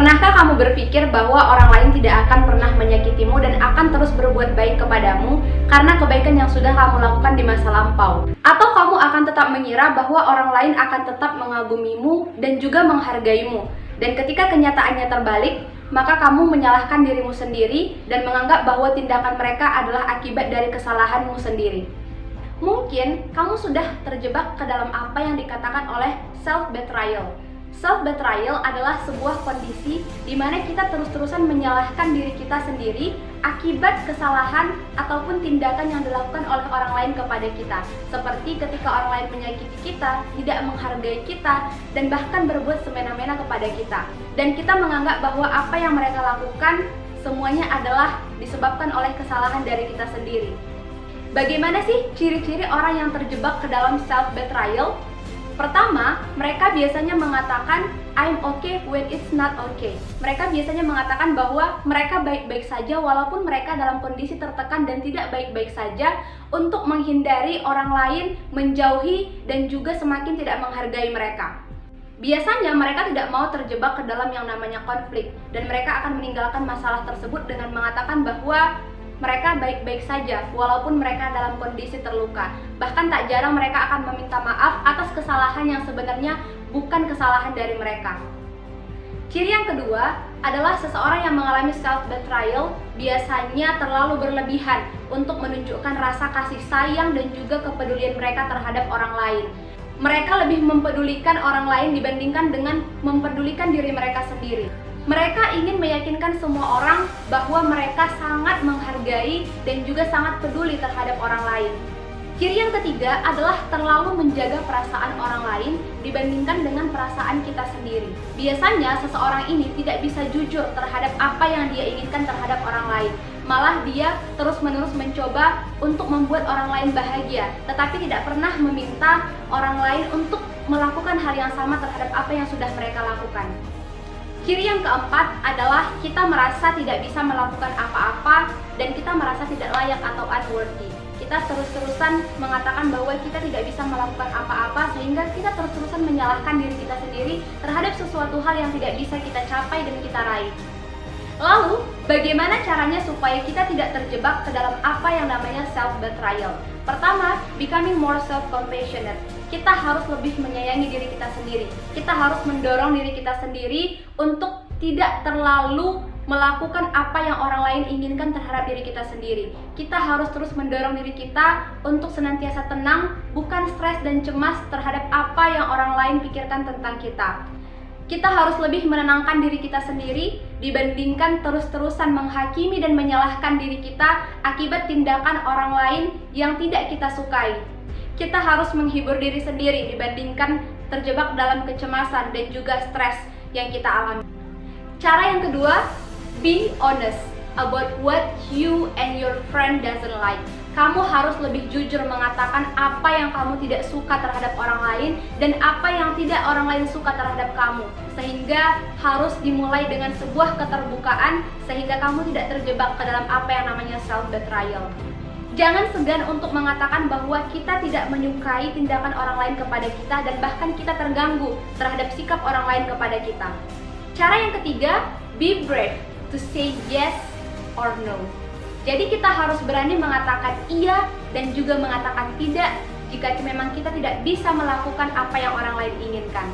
Pernahkah kamu berpikir bahwa orang lain tidak akan pernah menyakitimu dan akan terus berbuat baik kepadamu karena kebaikan yang sudah kamu lakukan di masa lampau? Atau kamu akan tetap mengira bahwa orang lain akan tetap mengagumimu dan juga menghargaimu? Dan ketika kenyataannya terbalik, maka kamu menyalahkan dirimu sendiri dan menganggap bahwa tindakan mereka adalah akibat dari kesalahanmu sendiri. Mungkin kamu sudah terjebak ke dalam apa yang dikatakan oleh self-betrayal. Self-betrayal adalah sebuah kondisi di mana kita terus-terusan menyalahkan diri kita sendiri akibat kesalahan ataupun tindakan yang dilakukan oleh orang lain kepada kita. Seperti ketika orang lain menyakiti kita, tidak menghargai kita, dan bahkan berbuat semena-mena kepada kita. Dan kita menganggap bahwa apa yang mereka lakukan semuanya adalah disebabkan oleh kesalahan dari kita sendiri. Bagaimana sih ciri-ciri orang yang terjebak ke dalam self-betrayal? Pertama, mereka biasanya mengatakan I'm okay when it's not okay. Mereka biasanya mengatakan bahwa mereka baik-baik saja walaupun mereka dalam kondisi tertekan dan tidak baik-baik saja, untuk menghindari orang lain, menjauhi, dan juga semakin tidak menghargai mereka. Biasanya mereka tidak mau terjebak ke dalam yang namanya konflik, dan mereka akan meninggalkan masalah tersebut dengan mengatakan bahwa mereka baik-baik saja walaupun mereka dalam kondisi terluka. Bahkan tak jarang mereka akan meminta maaf atas kesalahan yang sebenarnya bukan kesalahan dari mereka. Ciri yang kedua adalah seseorang yang mengalami self-betrayal biasanya terlalu berlebihan untuk menunjukkan rasa kasih sayang dan juga kepedulian mereka terhadap orang lain. Mereka lebih mempedulikan orang lain dibandingkan dengan mempedulikan diri mereka sendiri. Mereka ingin meyakinkan semua orang bahwa mereka sangat menghargai dan juga sangat peduli terhadap orang lain. Ciri yang ketiga adalah terlalu menjaga perasaan orang lain dibandingkan dengan perasaan kita sendiri. Biasanya seseorang ini tidak bisa jujur terhadap apa yang dia inginkan terhadap orang lain. Malah dia terus-menerus mencoba untuk membuat orang lain bahagia, tetapi tidak pernah meminta orang lain untuk melakukan hal yang sama terhadap apa yang sudah mereka lakukan. Ciri yang keempat adalah kita merasa tidak bisa melakukan apa-apa dan kita merasa tidak layak atau unworthy. Kita terus-terusan mengatakan bahwa kita tidak bisa melakukan apa-apa sehingga kita terus-terusan menyalahkan diri kita sendiri terhadap sesuatu hal yang tidak bisa kita capai dan kita raih. Lalu, bagaimana caranya supaya kita tidak terjebak ke dalam apa yang namanya self-betrayal? Pertama, becoming more self-compassionate. Kita harus lebih menyayangi diri kita sendiri. Kita harus mendorong diri kita sendiri untuk tidak terlalu melakukan apa yang orang lain inginkan terhadap diri kita sendiri. Kita harus terus mendorong diri kita untuk senantiasa tenang, bukan stres dan cemas terhadap apa yang orang lain pikirkan tentang kita. Kita harus lebih menenangkan diri kita sendiri dibandingkan terus-terusan menghakimi dan menyalahkan diri kita akibat tindakan orang lain yang tidak kita sukai. Kita harus menghibur diri sendiri dibandingkan terjebak dalam kecemasan dan juga stres yang kita alami. Cara yang kedua, be honest about what you and your friend doesn't like. Kamu harus lebih jujur mengatakan apa yang kamu tidak suka terhadap orang lain dan apa yang tidak orang lain suka terhadap kamu. Sehingga harus dimulai dengan sebuah keterbukaan sehingga kamu tidak terjebak ke dalam apa yang namanya self-betrayal. Jangan segan untuk mengatakan bahwa kita tidak menyukai tindakan orang lain kepada kita dan bahkan kita terganggu terhadap sikap orang lain kepada kita. Cara yang ketiga, be brave to say yes or no. Jadi kita harus berani mengatakan iya dan juga mengatakan tidak jika memang kita tidak bisa melakukan apa yang orang lain inginkan.